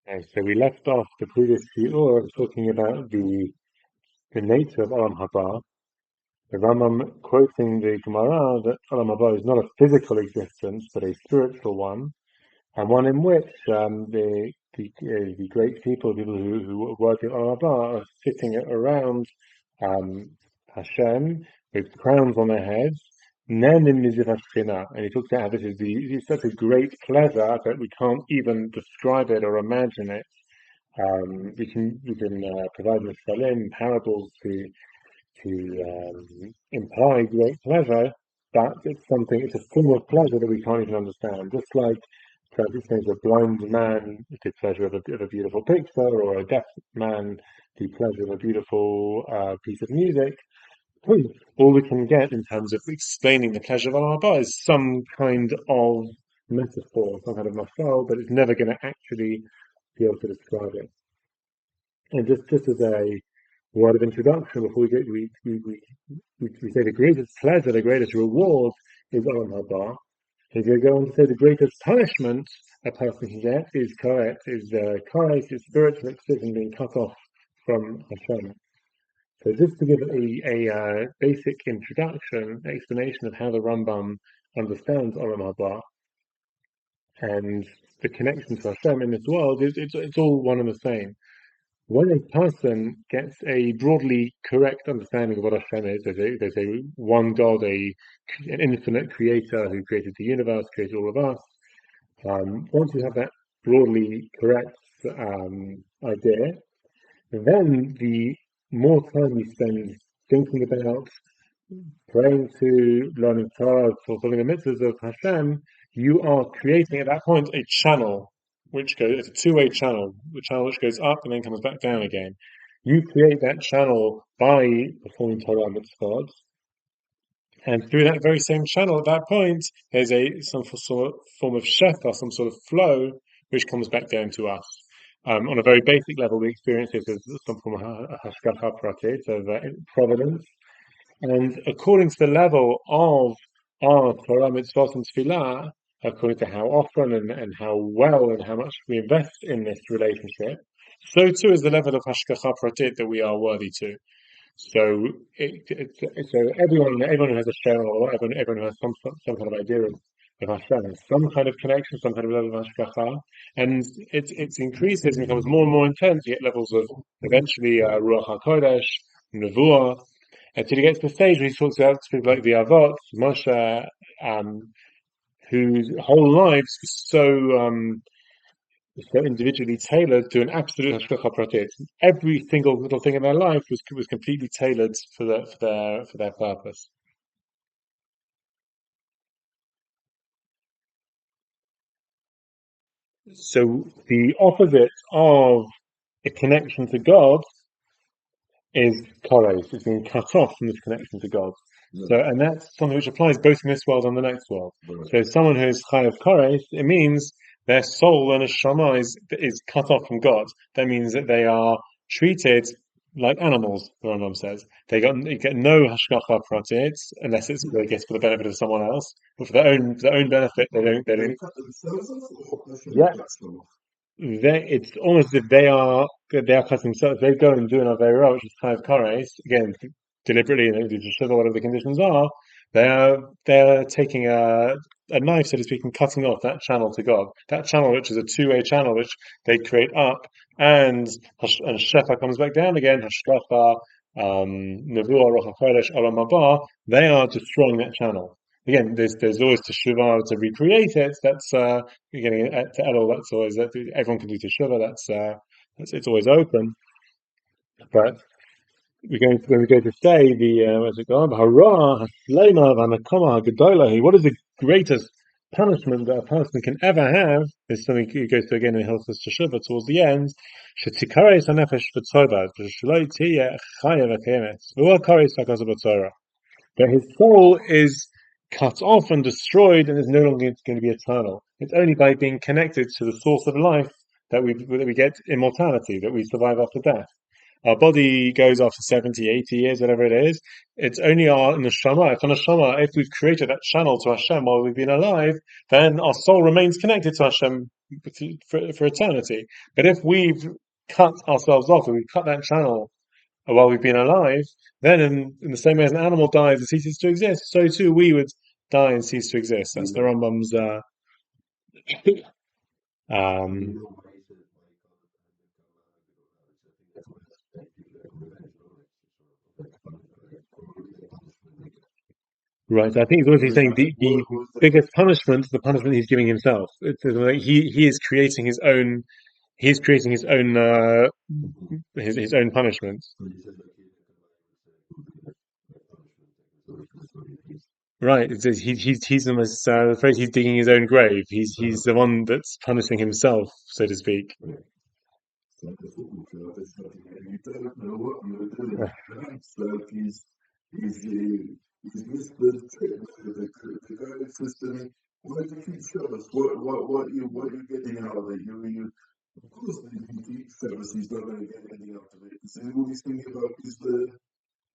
So we left off the previous shiur talking about the nature of Olam Haba. The Rambam quoting the Gemara that Olam Haba is not a physical existence but a spiritual one, and one in which the great people who work in Olam Haba, are sitting around Hashem with crowns on their heads. And he talks about how this is such a great pleasure that we can't even describe it or imagine it. We can provide Misalim parables to imply great pleasure, but it's a form of pleasure that we can't even understand. Just like perhaps it says a blind man the pleasure of a beautiful picture, or a deaf man the pleasure of a beautiful piece of music. All we can get in terms of explaining the pleasure of Olam Haba is some kind of metaphor, some kind of mashal, but it's never going to actually be able to describe it. And just as a word of introduction, before we say the greatest pleasure, the greatest reward is Olam Haba. If you go on to say the greatest punishment a person can get is spiritual excision, being cut off from Hashem. So just to give a basic introduction, explanation of how the Rambam understands Olam Haba and the connection to Hashem in this world, it's all one and the same. When a person gets a broadly correct understanding of what Hashem is, there's a one God, an infinite creator who created the universe, created all of us. Once you have that broadly correct idea, then the more time you spend thinking about, praying to, learning Torah, fulfilling the mitzvahs of Hashem, you are creating at that point a channel it's a two-way channel, the channel which goes up and then comes back down again. You create that channel by performing Torah mitzvahs, and through that very same channel, at that point, there's some sort of form of shefa, some sort of flow, which comes back down to us. On a very basic level, we experience this as some form of hashgacha pratit, of providence. And according to the level of our Torah mitzvot and tefillah, according to how often and how well and how much we invest in this relationship, so too is the level of hashgacha pratit that we are worthy to. So, everyone who has a share, or everyone who has some kind of idea of Hashem has some kind of connection, some kind of level of hashgacha, and it increases and becomes more and more intense. You get levels of eventually ruach hakodesh, nevuah, until he gets to the stage where he talks about people like the Avot, Moshe, whose whole lives were so individually tailored to an absolute hashgacha pratit. Every single little thing in their life was completely tailored for their purpose. So the opposite of a connection to God is koros. It's being cut off from this connection to God. Yeah. So, and that's something which applies both in this world and the next world. Right. So someone who is chayav koros, it means their soul and neshama is cut off from God. That means that they are treated like animals, the Rambam says. They get no hashgacha pratit unless it's, I guess, for the benefit of someone else, but for their own benefit, they don't. Yeah. It's almost as if they are cutting themselves. They go and do an avera, which is chayav koros, again deliberately, and to show whatever the conditions are. They're taking a knife, so to speak, and cutting off that channel to God. That channel, which is a two-way channel, which they create up, and shefa comes back down again. Hashgacha, nevuah, ruach hakodesh, olam haba. They are destroying that channel. Again, there's always teshuvah to recreate it. That's you're getting to Elul. That's always that everyone can do teshuvah. That's it's always open. But when we go to say the what's it called? Hara haslema v'hanakama hagedolah. What is the greatest punishment that a person can ever have? Is something he goes to again in Hilchos Teshuvah towards the end. Shetikares hanefesh v'tzova v'shloi tiyeh chayav v'kemes v'u'akares hakazav b'tzora. That his soul is cut off and destroyed and is no longer going to be eternal. It's only by being connected to the source of life that we get immortality, that we survive after death. Our body goes after 70, 80 years, whatever it is. It's only our neshama. If we've created that channel to Hashem while we've been alive, then our soul remains connected to Hashem for eternity. But if we've cut ourselves off, if we've cut that channel while we've been alive, then in the same way as an animal dies and ceases to exist, so too we would die and cease to exist. That's the Rambam's. Um, right. So I think it's obviously saying the biggest punishment is the punishment he's giving himself. Like he is creating his own. He's creating his own punishment. Right. He's almost afraid he's digging his own grave. He's the one that's punishing himself, so to speak.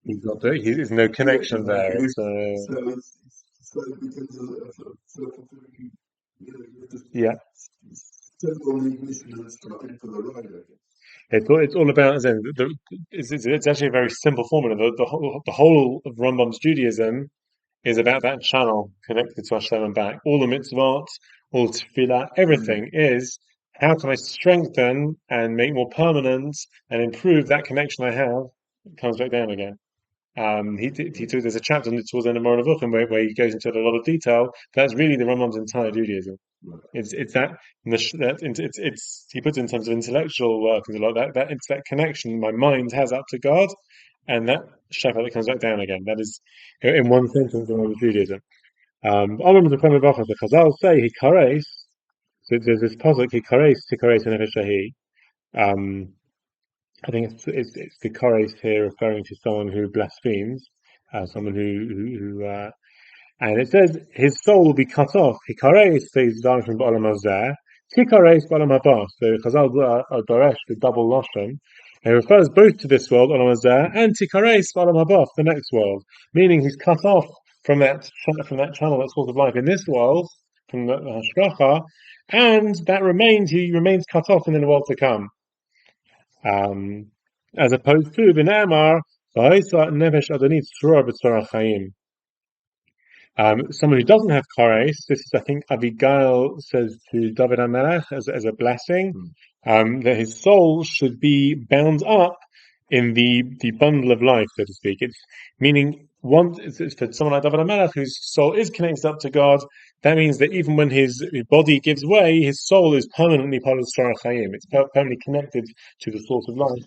There's no connection there. Yeah. It's all about it's actually a very simple formula. The whole of Rambam's Judaism is about that channel connected to Hashem and back. All the mitzvot, all tefillah, everything is how can I strengthen and make more permanent and improve that connection I have. It comes back down again. There's a chapter towards the end of Moreh Nevuchim where he goes into a lot of detail. That's really the Rambam's entire Judaism. It's that, it's he puts it in terms of intellectual work and a lot that it's that connection my mind has up to God, and that shepherd that comes back down again. That is, in one sentence, the Rambam's Judaism. I remember the Chazal say hikares. So there's this pasuk hikares tikares nefesh. I think it's the chorus here referring to someone who blasphemes, someone who and it says his soul will be cut off. Hikares says down from ba'olam hazeh, tikares ba'olam haba. So Chazal are Doresh the double lashon. And it refers both to this world, olam hazeh, and tikares ba'olam haba, the next world, meaning he's cut off from that channel, that source of life in this world, from the hashgacha, and that he remains cut off in the world to come. As opposed to B'ne'emar, nefesh adonit tzror b'tzorah chayim. Someone who doesn't have kares, this is, I think, Abigail says to David HaMelech as a blessing, that his soul should be bound up in the bundle of life, so to speak. It's meaning it's for someone like David HaMelech whose soul is connected up to God. That means that even when his body gives way, his soul is permanently part of the Tzorah Chaim. It's permanently connected to the source of life.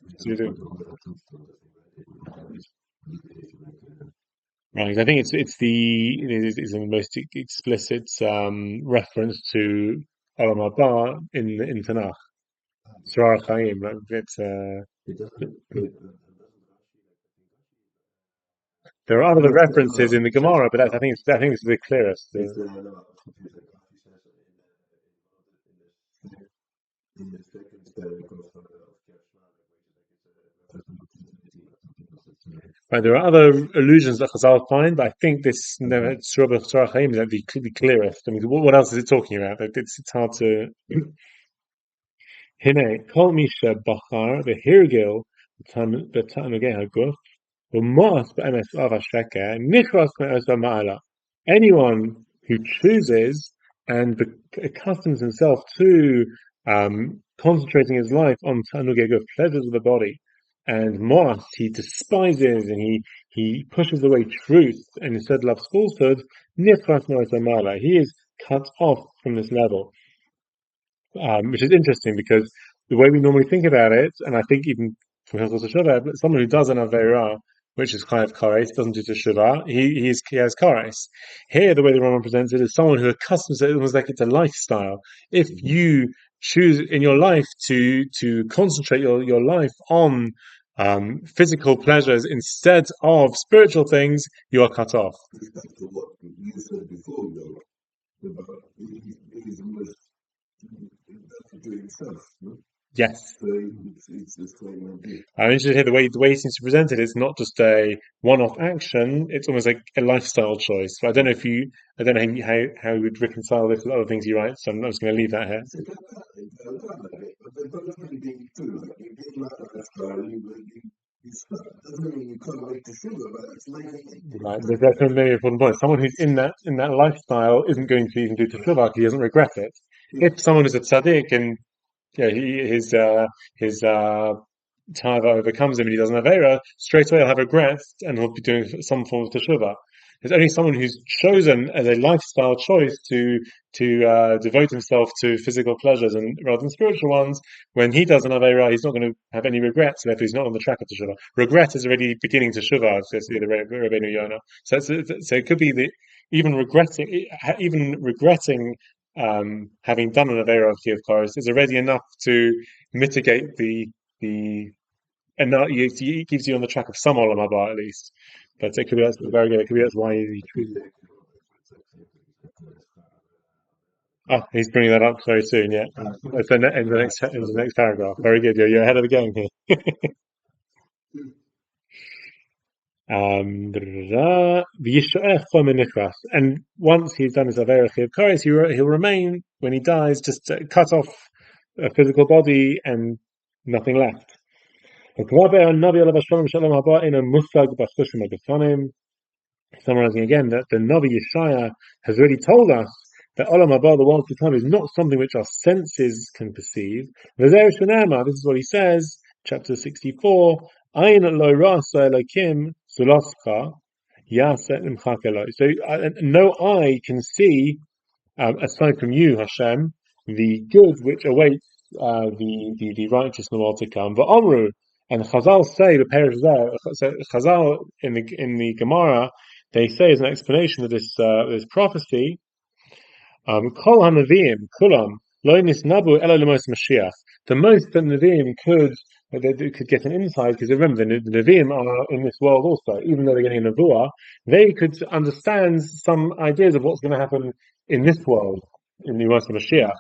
Right, I think it's the most explicit reference to Olam Haba in Tanakh. Tzorah Chaim, like it's there are other references in the Gemara, but I think it's the clearest. Right, there are other allusions that Chazal find, but I think this Tzorah Chaim is the clearest. I mean, what else is it talking about? It's hard to. Hine kol misha bachar v'hirgil b'tanugei haguf v'moas b'emes av hashreker nichras me'os ma'ala. Anyone who chooses and accustoms himself to concentrating his life on tanugei haguf, pleasures of the body, and moas he despises and he pushes away truth and instead loves falsehood. Nichras me'os ma'ala. He is cut off from this level. Which is interesting because the way we normally think about it, and I think even from Hilchos Teshuvah, someone who does an Aveira, which is Chayav Kares, doesn't do Teshuvah, he has Kares. Here, the way the Rambam presents it is someone who accustoms it almost like it's a lifestyle. If you choose in your life to concentrate your life on physical pleasures instead of spiritual things, you are cut off. Yes. I'm interested to hear the way he seems to present it. It's not just a one-off action; it's almost like a lifestyle choice. But I don't know how you would reconcile this with other things you write. So I'm just going to leave that here. Right, that's a very important point. Someone who's in that lifestyle isn't going to even do teshuvah because he doesn't regret it. If someone is a tzaddik and his tava overcomes him and he doesn't have era, straight away he'll have regret and he'll be doing some form of teshuvah. It's only someone who's chosen as a lifestyle choice to devote himself to physical pleasures and rather than spiritual ones. When he doesn't have era, he's not going to have any regrets. Therefore, he's not on the track of teshuvah. Regret is already beginning teshuvah, says the Rabbeinu Yonah. So it could be that even regretting having done an avera of Kiyov Koros is already enough to mitigate the and not it keeps you on the track of some olam haba at least. But it could be that's very good. It could be that's why he chooses it. Oh, he's bringing that up very soon. Yeah, it's in the next paragraph. Very good. You're ahead of the game here. And once he's done his avera Chiyuv Koros, he'll remain when he dies just cut off a physical body and nothing left. Summarizing again that the Navi Yeshaya has already told us that Olam Haba, the world to come, is not something which our senses can perceive. This is what he says, chapter 64. Ayin lo rasa elokim zulascha yaset imchak eloi. So no eye can see, aside from you, Hashem, the good which awaits the righteous in the world to come. Va'omru, and Chazal say the Perek there. So Chazal in the Gemara they say as an explanation of this prophecy, Kol HaNeviim Kulam Lo Nisnabu Ela Lemos Mashiach. The most that Nevi'im could get an insight, because remember the Nevi'im are in this world also, even though they're getting a Nevuah, they could understand some ideas of what's going to happen in this world, in the Yom Mashiach.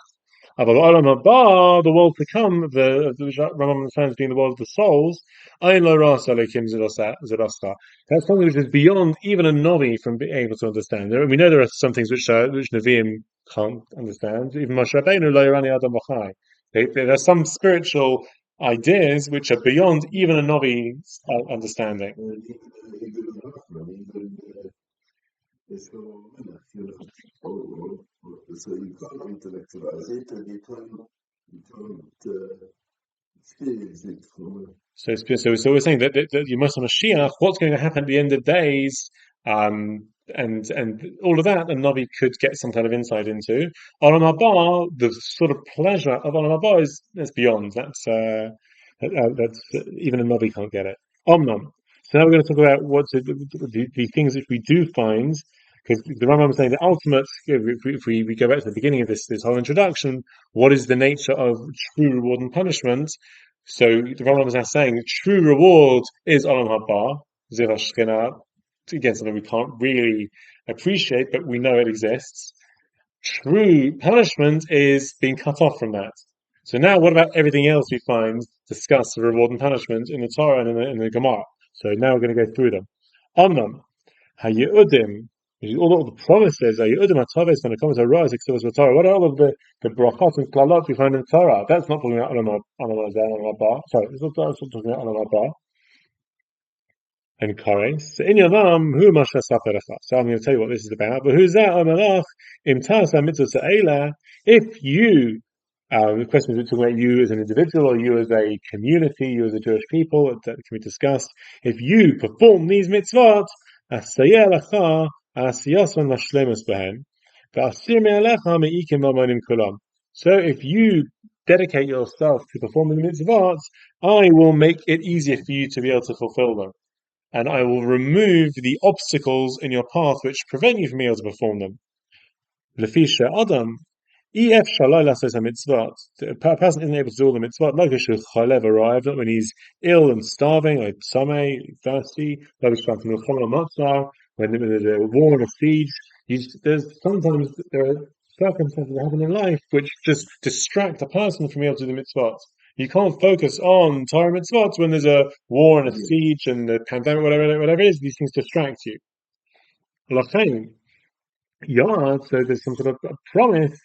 But Olam Haba, the world to come, the Rambam understands being the world of the souls, Ayin Lo Ras Elokim Zedascha. That's something which is beyond even a Novi from being able to understand. We know there are some things which Nevi'im can't understand. Even Moshe Rabbeinu Lo Yorani Adam V'chai. There are some spiritual ideas which are beyond even a Novi's understanding. So we're saying that you must have Mashiach. What's going to happen at the end of days, and all of that, and Navi could get some kind of insight into. Olam Haba, the sort of pleasure of Olam Haba is beyond. That's even a Navi can't get it. Omnam. So now we're going to talk about the things which we do find, because the Rambam is saying the ultimate. If we go back to the beginning of this whole introduction, what is the nature of true reward and punishment? So the Rambam is now saying true reward is Olam Haba, Zivah Shechina, again something we can't really appreciate, but we know it exists. True punishment is being cut off from that. So now, what about everything else we find discussed of reward and punishment in the Torah and in the Gemara? So now we're going to go through them. Amnam, Hayudim, all of the promises, Hayudim Hataves, when it comes to Torah, what are all of the brachot and klalot we find in the Torah? That's not talking about Olam Haba. Sorry, it's not talking about Olam Haba and Kores. So in Yavam, who Masha Saperecha. So I'm going to tell you what this is about. But who's that? Amalach, Imtas Mitzvah Se'ela. If you, the question is talking about you as an individual or you as a community, you as a Jewish people, that can be discussed. If you perform these mitzvot, Asayeh Lacha, Asiyason Mashlemus Behem, V'asir Me'alecha Me'ikim V'monim Kulam. So if you dedicate yourself to performing the mitzvot, I will make it easier for you to be able to fulfill them. And I will remove the obstacles in your path which prevent you from being able to perform them. Lefisha Adam, EF Shalala says a mitzvah. A person isn't able to do all the mitzvot, like Chalev arrived, not when he's ill and starving, like Sameh, thirsty, when there's a war and a siege. Sometimes there are circumstances that happen in life which just distract a person from being able to do the mitzvot. You can't focus on Torah mitzvot when there's a war and a siege and a pandemic, whatever it is. These things distract you. Lachain, yeah, so there's some sort of a promise.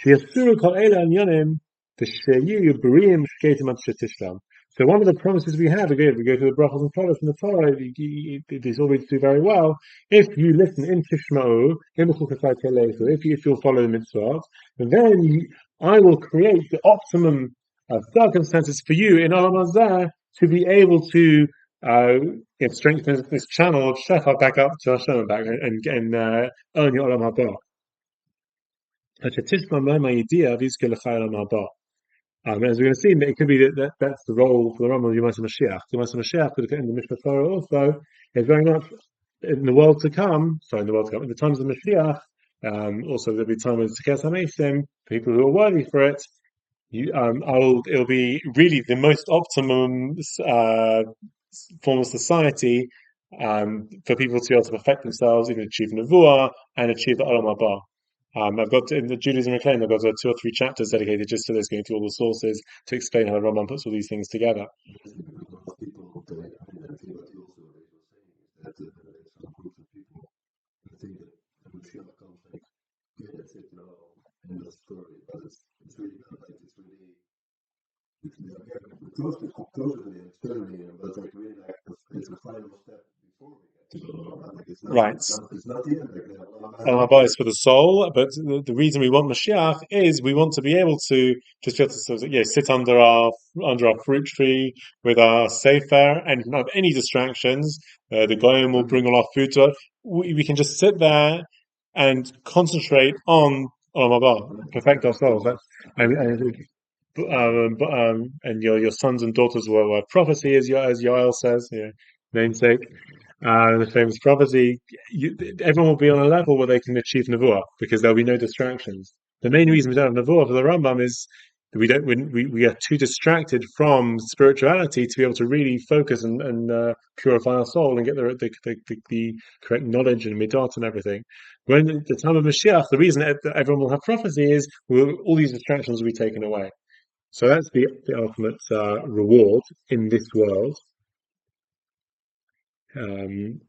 Shiasuru kol eila anyonim t'sheyu b'riyim shkeitim ad shetishlam. So one of the promises we have, again, we go to the brachos and tzalos in the Torah, these always do very well. If you listen in Tishma'u, if you'll follow the mitzvot, then I will create the optimum circumstances for you in Olam Hazeh to be able to strengthen this channel of Shefa back up to Hashem and back and earn your Olam Haba. As we're going to see, it could be that's the role for the Rambam of Yemais Mashiach. Yemais Mashiach, in the Mishnah Torah also, is very much in the world to come. Sorry, in the times of Mashiach. Also, there'll be time with Tekes HaMeisim, people who are worthy for it. It'll be really the most optimum form of society for people to be able to perfect themselves, even achieve Nevuah and achieve the Olam Haba. I've got in the Judaism Reclaimed, I've got 2 or 3 chapters dedicated just to this, going through all the sources to explain how the Rambam puts all these things together. Right. Is for the soul, but the reason we want Mashiach is we want to be able to just be able to sort of, sit under our fruit tree with our sefer and not have any distractions. The goyim will bring all our food to us. We can just sit there and concentrate on Olam Haba, perfect ourselves. And your sons and daughters will have prophecy, as Yoel says, namesake. The famous prophecy, everyone will be on a level where they can achieve Nevuah because there'll be no distractions. The main reason we don't have Nevuah for the Rambam is we are too distracted from spirituality to be able to really focus and purify our soul and get the correct knowledge and midat and everything. When at the time of Mashiach, the reason that everyone will have prophecy is all these distractions will be taken away. So that's the ultimate reward in this world. And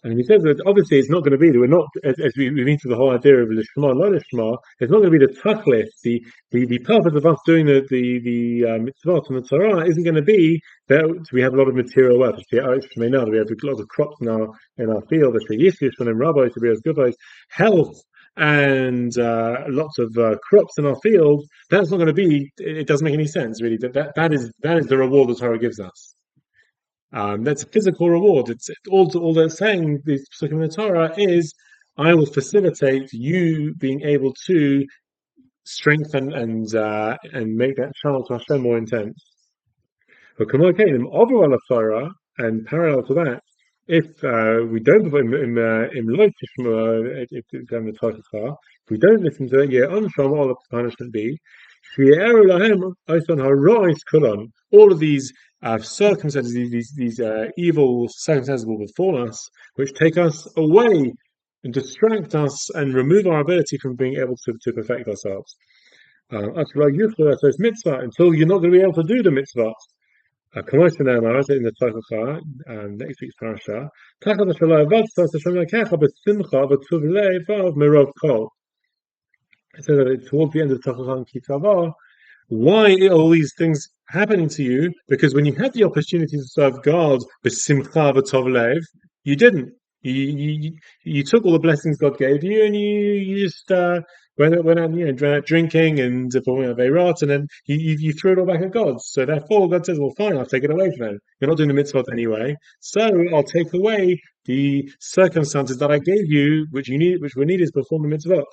he says that obviously it's not going to be, we're not, as we mean through the whole idea of Lishma, not Lishma, it's not going to be the tachlis, the purpose of us doing the mitzvot and the Torah isn't going to be that we have a lot of material wealth. We have a lot of crops in our field, health, and lots of crops in our field. That's not going to be, it doesn't make any sense really. That is the reward the Torah gives us. That's a physical reward. It's all they're saying. This psukim in the Torah is, I will facilitate you being able to strengthen and make that channel to Hashem more intense. But overall of Torah, and parallel to that, if we don't if we don't listen to it, all of the punishment be. All of these circumstances, these evil circumstances will befall us, which take us away and distract us and remove our ability from being able to perfect ourselves. Until you're not going to be able to do the mitzvah. In the Torah, next week's parasha, it says that towards the end of Tachochan Kitavah, why are all these things happening to you? Because when you had the opportunity to serve God with simcha v'tov lev, you didn't. You took all the blessings God gave you, and you just went out, drinking and performing aveirot, and then you threw it all back at God. So therefore, God says, "Well, fine, I'll take it away from you. You're not doing the mitzvot anyway, so I'll take away the circumstances that I gave you, which were needed to perform the mitzvot."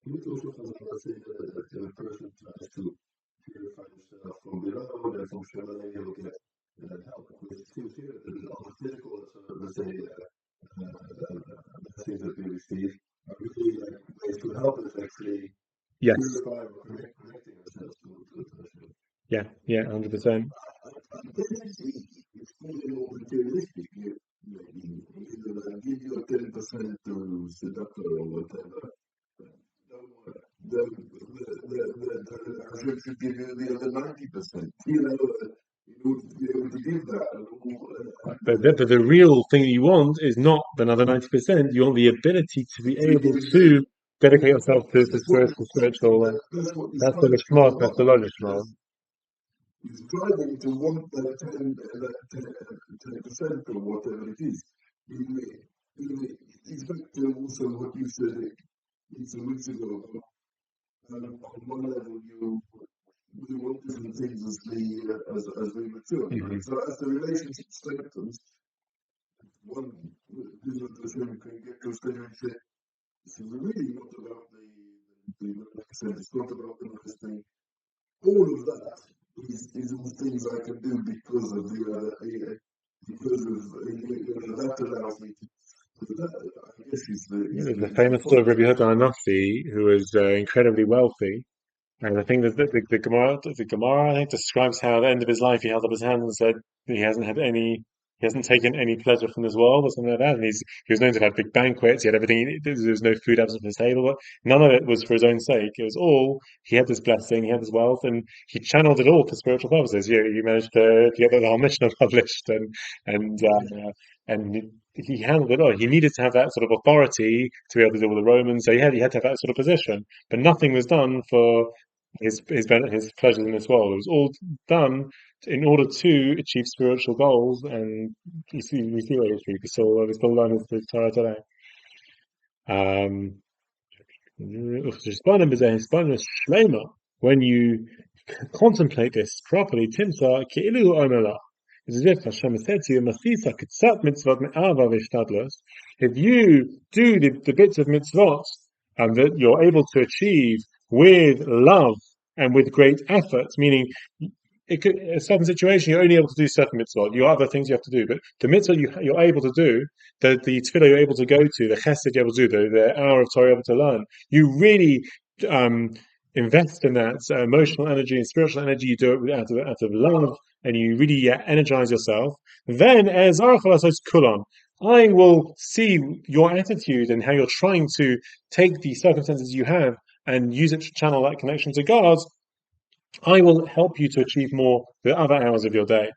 It also has a say that a person tries to purify himself from below and from Shemale, he'll get help. It seems here that all the physical, let's say, things that we receive are really like ways to help us actually purify or connecting ourselves to Hashem. Yeah, 100%. It's more materialistic. Maybe give you a 10% to seductor or whatever. Hashem should give you the other 90%. You know, in order to be able to give that. But the real thing that you want is not another 90%. You want the ability to be able to dedicate yourself to spiritual. That's the lishma. That's the lishma. He's driving to want that 10% or whatever it is. It's back to also what you said some weeks ago. On one level, we want different things as we mature. Mm-hmm. So as the relationship strengthens, one Hashem can get to a stage where you say, this is really not about the 90%, it's not about the nice thing. All of that is all things I can do because of that allows me to. That, I guess, is the famous story of Rabbi Yehuda Hanafi, who was incredibly wealthy. And I think that the Gemara, I think, describes how at the end of his life he held up his hands and said he hasn't taken any pleasure from this world or something like that. And he was known to have had big banquets. He had everything. There was no food absent from his table. But none of it was for his own sake. It was all he had this blessing, he had this wealth, and he channeled it all for spiritual purposes. You managed to get the whole Mishnah published, and he handled it all. He needed to have that sort of authority to be able to deal with the Romans. So he had to have that sort of position. But nothing was done for his pleasures in this world. It was all done in order to achieve spiritual goals, and we see where he's we still learn his Torah today. When you contemplate this properly, Timsa Ki'ilu Omela. It's as if Hashem has said to you, Masisa Kitsat Mitzvot Me'ava V'Shtadlos. If you do the bits of mitzvot and that you're able to achieve with love and with great effort, meaning it could, a certain situation you're only able to do certain mitzvot. You have other things you have to do, but the mitzvah you're able to do, the tefillah you're able to go to, the chesed you're able to do, the hour of Torah you're able to learn, you really invest in that emotional energy and spiritual energy. You do it out of love, and you really energize yourself. Then, as Kulan, I will see your attitude and how you're trying to take the circumstances you have and use it to channel that connection to God. I will help you to achieve more the other hours of your day.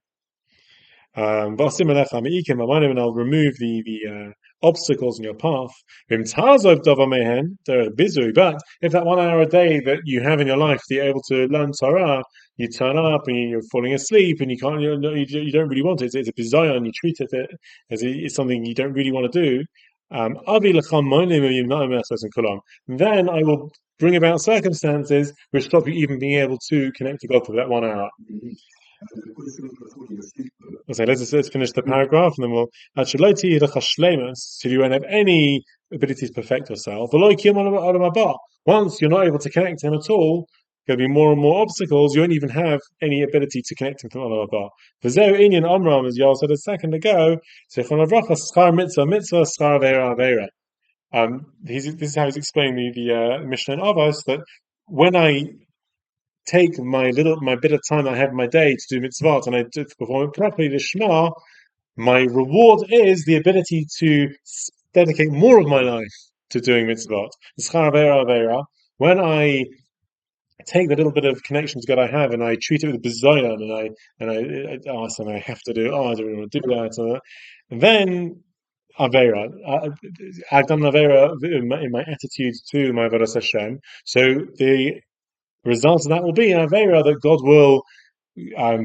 And I'll remove the obstacles in your path. But if that 1 hour a day that you have in your life that you're able to learn Torah, you turn up and you're falling asleep and you don't really want it. It's a bizarre and you treat it as it's something you don't really want to do. Then I will bring about circumstances which stop you even being able to connect to God for that 1 hour. Okay, let's finish the paragraph and then we'll actually so you won't have any ability to perfect yourself. Once you're not able to connect to him at all, there'll be more and more obstacles. You won't even have any ability to connect him to Olam Haba. Inyan Amram, as Yal said a second ago, this is how he's explaining the Mishnah in Avos, that when I take my bit of time I have in my day to do mitzvot and I perform it properly, the Shema, my reward is the ability to dedicate more of my life to doing mitzvot. When I take the little bit of connection to God I have and I treat it with bizayon and I ask them I have to do, I don't really want to do that. And then Avera, I've done Avera in my attitude to my Avodas Hashem. So the result of that will be an Avera that God will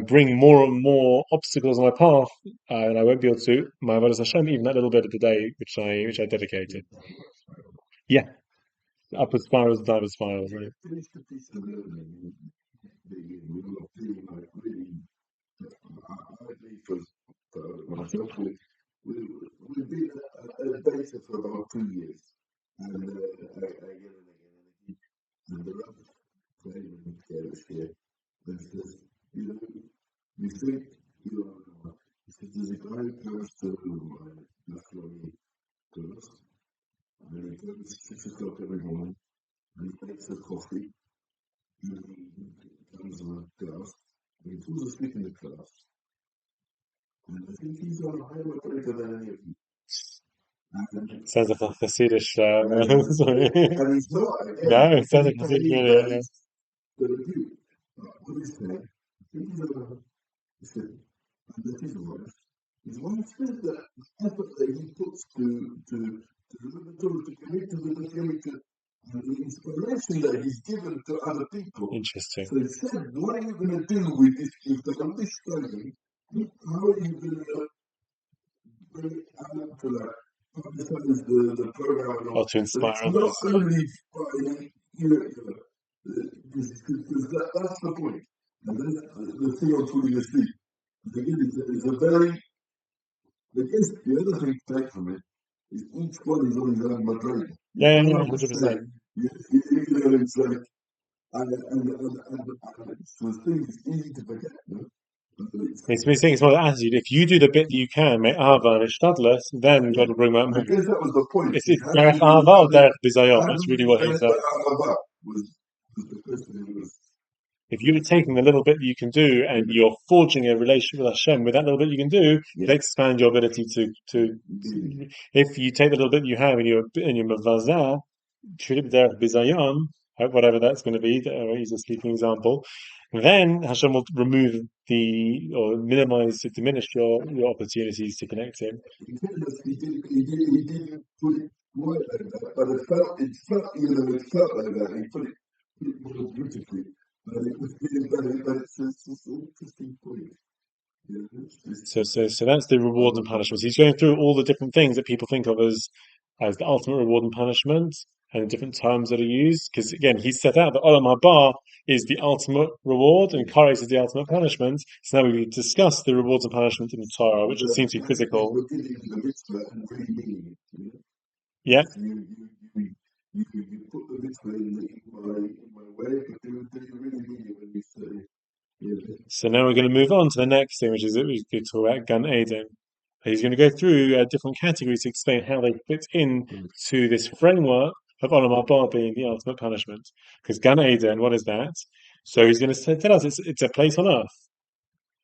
bring more and more obstacles on my path, and I won't be able to my Avodas Hashem even that little bit of the day which I dedicated. Yeah, upward spirals, downward spirals. Right? We've been at data for about 2 years, and again and the rubber playing careless here. You think there's a guy who comes to my class, and he comes at 6 o'clock every morning, and he makes a coffee, and he comes to the class, and he falls asleep in the class. And I think he's on a higher operator than any of you. Sounds like a Hasidish. And he's not. No, it sounds like Hasidish. what he said, he said, and that his wife said that the effort that he puts to live the Torah, to commit to the Torah, and the inspiration that he's given to other people. Interesting. So he said, what are you going to do with this gift of understanding? How are you going to bring it out to that? Understand the program and all. Or to inspire It's others. not only by, because that's the point. And then the thing on putting the sleep. Again, it's a very, I guess the other thing to take from it is each one is on his own madrina. Yeah, 100%. It's like, and so things it's easy to forget, no? It's more the attitude. If you do the bit that you can, make ahava and ishtadlus, then God will bring that I more. guess that was the point. It's derech ahava or derech bizayon. That's really what he's saying. Was the question was. If you're taking the little bit that you can do and you're forging a relationship with Hashem with that little bit you can do, it expands your ability to. If you take the little bit you have and you're mavazah, treat it derech bizayon, whatever that's going to be. Use a sleeping example. Then Hashem will remove or minimize, to diminish your opportunities to connect Him. He didn't put it quite like that, but it felt like that. He put it more beautifully. But it's an interesting point. So that's the reward and punishment. He's going through all the different things that people think of as the ultimate reward and punishment, and the different terms that are used. Because again, he's set out that Olam Haba is the ultimate reward and Kares is the ultimate punishment. So now we discuss the rewards and punishment in the Torah, which seems to be physical. Yeah. You put the mitzvah in my way, but do you really mean it when you say? So now we're going to move on to the next thing, which is that we could talk about Gan Eden. He's going to go through different categories to explain how they fit in to this framework of Olam Haba being the ultimate punishment. Because Gan Eden, what is that? So he's going to tell us it's a place on earth.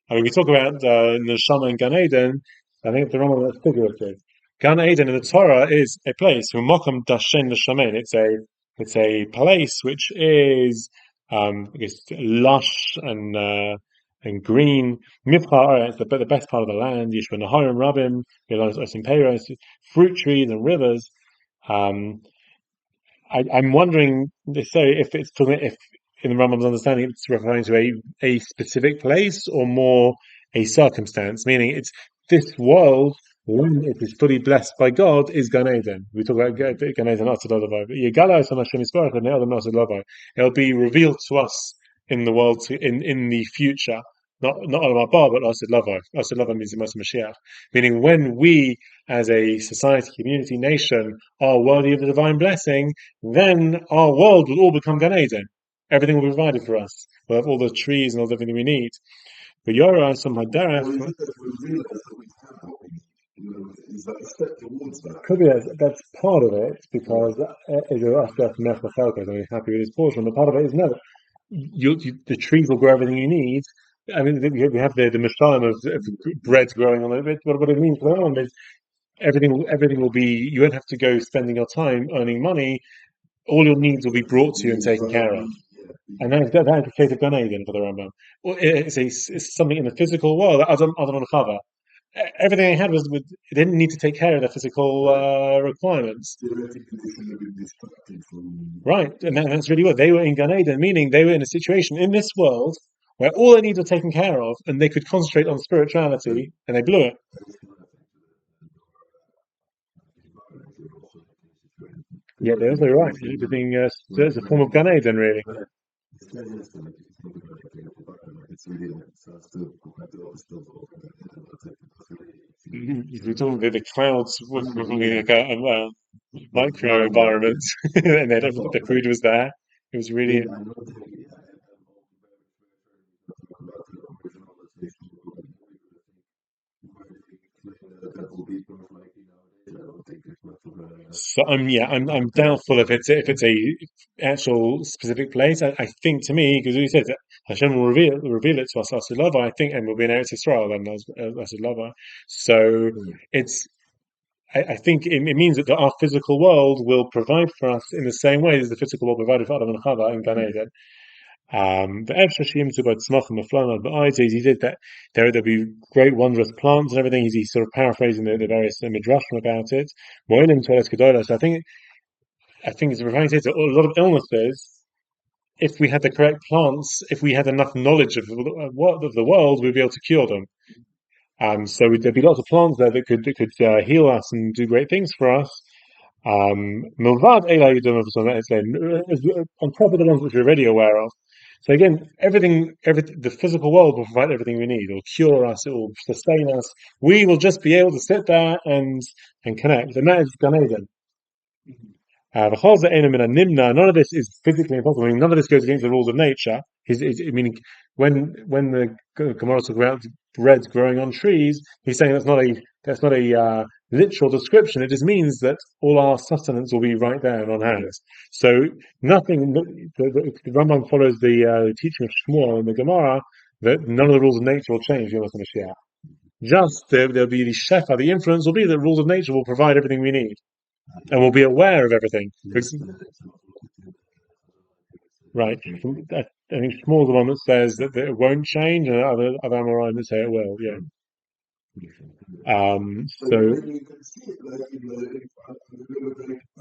I mean, we talk about Neshama and Gan Eden. I think the Rambam that's figurative. Gan Eden in the Torah is a place. Mokom dashen l'shamein. It's a place which is I guess lush and green. Mibchar, it's the best part of the land. Yishba Naharim Rabim, Osim Peiros, fruit trees and rivers. I'm wondering if it's talking if in the Rambam's understanding it's referring to a specific place or more a circumstance, meaning it's this world when it is fully blessed by God is Gan Eden. We talk about Gan Eden it'll be revealed to us in the world in the future. Not Olam Haba, but Asid Lava. Asid Lava means the Moshe Mashiach. Meaning when we as a society, community, nation are worthy of the divine blessing, then our world will all become Gan Eden. Everything will be provided for us. We'll have all the trees and all everything we need. But Yora, some Hadarach. Could be that's part of it, because I'm happy with his portion, but part of it is no. The trees will grow everything you need. I mean, we have the Mishnah of bread growing on it. What it means for the moment is everything will be. You won't have to go spending your time earning money. All your needs will be brought to you and taken care of. And that's the case of Gan Eden for the Rambam. It's something in the physical world that Adam and Chava. Everything they had they didn't need to take care of their physical requirements. Right, and that's really what they were in Gan Eden, meaning they were in a situation in this world where all their needs were taken care of, and they could concentrate on spirituality, and they blew it. Yeah, they're also right. Everything is a form of Gan Eden, really. We're talking about the clouds were like a micro environment, and then the food was there. It was really. So I'm doubtful if it's a actual specific place. I think to me, because we said that Hashem will reveal it to us as lover. I think, and we'll be in Eretz Yisrael then as a lover. So it's. I think it means that our physical world will provide for us in the same way as the physical world provided for Adam and Chava in Gan Eden. The extra shim about smachim aflana, but he did that. There'd be great wondrous plants and everything. He's sort of paraphrasing the various midrashim about it. Moelim Chelek Gedolos. So I think it's referring to a lot of illnesses. If we had the correct plants, if we had enough knowledge of the world, we'd be able to cure them. So there'd be lots of plants there that could heal us and do great things for us. Milvad on top of the ones which we're already aware of. So again, the physical world will provide everything we need. It will cure us. It will sustain us. We will just be able to sit there and connect. And that is Gan Eden. None of this is physically impossible. I mean, none of this goes against the rules of nature. Meaning, when the Gemara talks about bread growing on trees, he's saying that's not a literal description. It just means that all our sustenance will be right there and on hand. So nothing. The Rambam follows the teaching of Shmuel in the Gemara that none of the rules of nature will change. Just there'll be the shefa. The influence will be that rules of nature will provide everything we need. And we'll be aware of everything. Right. I think Shmuel's the one that says that it won't change, and other Amoraim that say it will. Yeah. So maybe you can see it like in the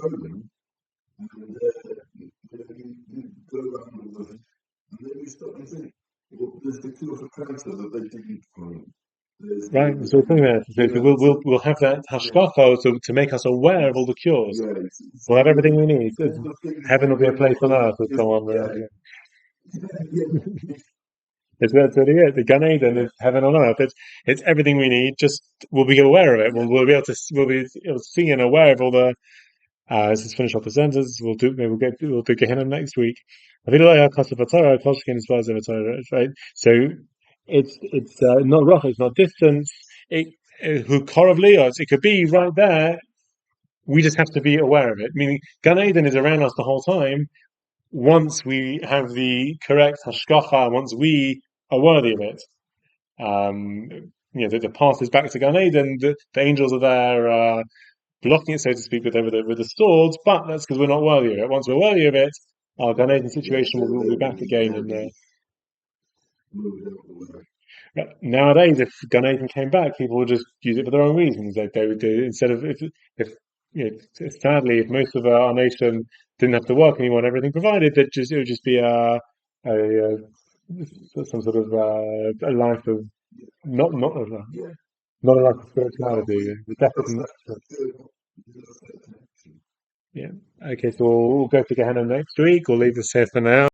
Poland, and you go around with it, and then you stop and think, well, there's the cure for cancer that they didn't find. Right, so we'll have that hashkafa to make us aware of all the cures. We'll have everything we need. Heaven will be a place on earth, and so on. That's really it. The Gan Eden is heaven on earth. It's everything we need. Just we'll be aware of it. We'll be able to see and aware of all the. Let's just finish off the sentence. We'll do Gehenna next week. Right. So it's not rocha. It's not distance. It could be right there. We just have to be aware of it. Meaning, Gan Eden is around us the whole time. Once we have the correct hashkacha, once we are worthy of it, the path is back to Gan Eden. The angels are there blocking it, so to speak, with the swords. But that's because we're not worthy of it. Once we're worthy of it, our Gan Eden situation will be back again. And nowadays, if Gan Eden came back, people would just use it for their own reasons. They would do instead of if sadly, if most of our nation didn't have to work anymore and everything provided, it would just be some sort of a life of not a life of spirituality. Yeah. Okay, so we'll go to Gehenna next week. We'll leave this here for now.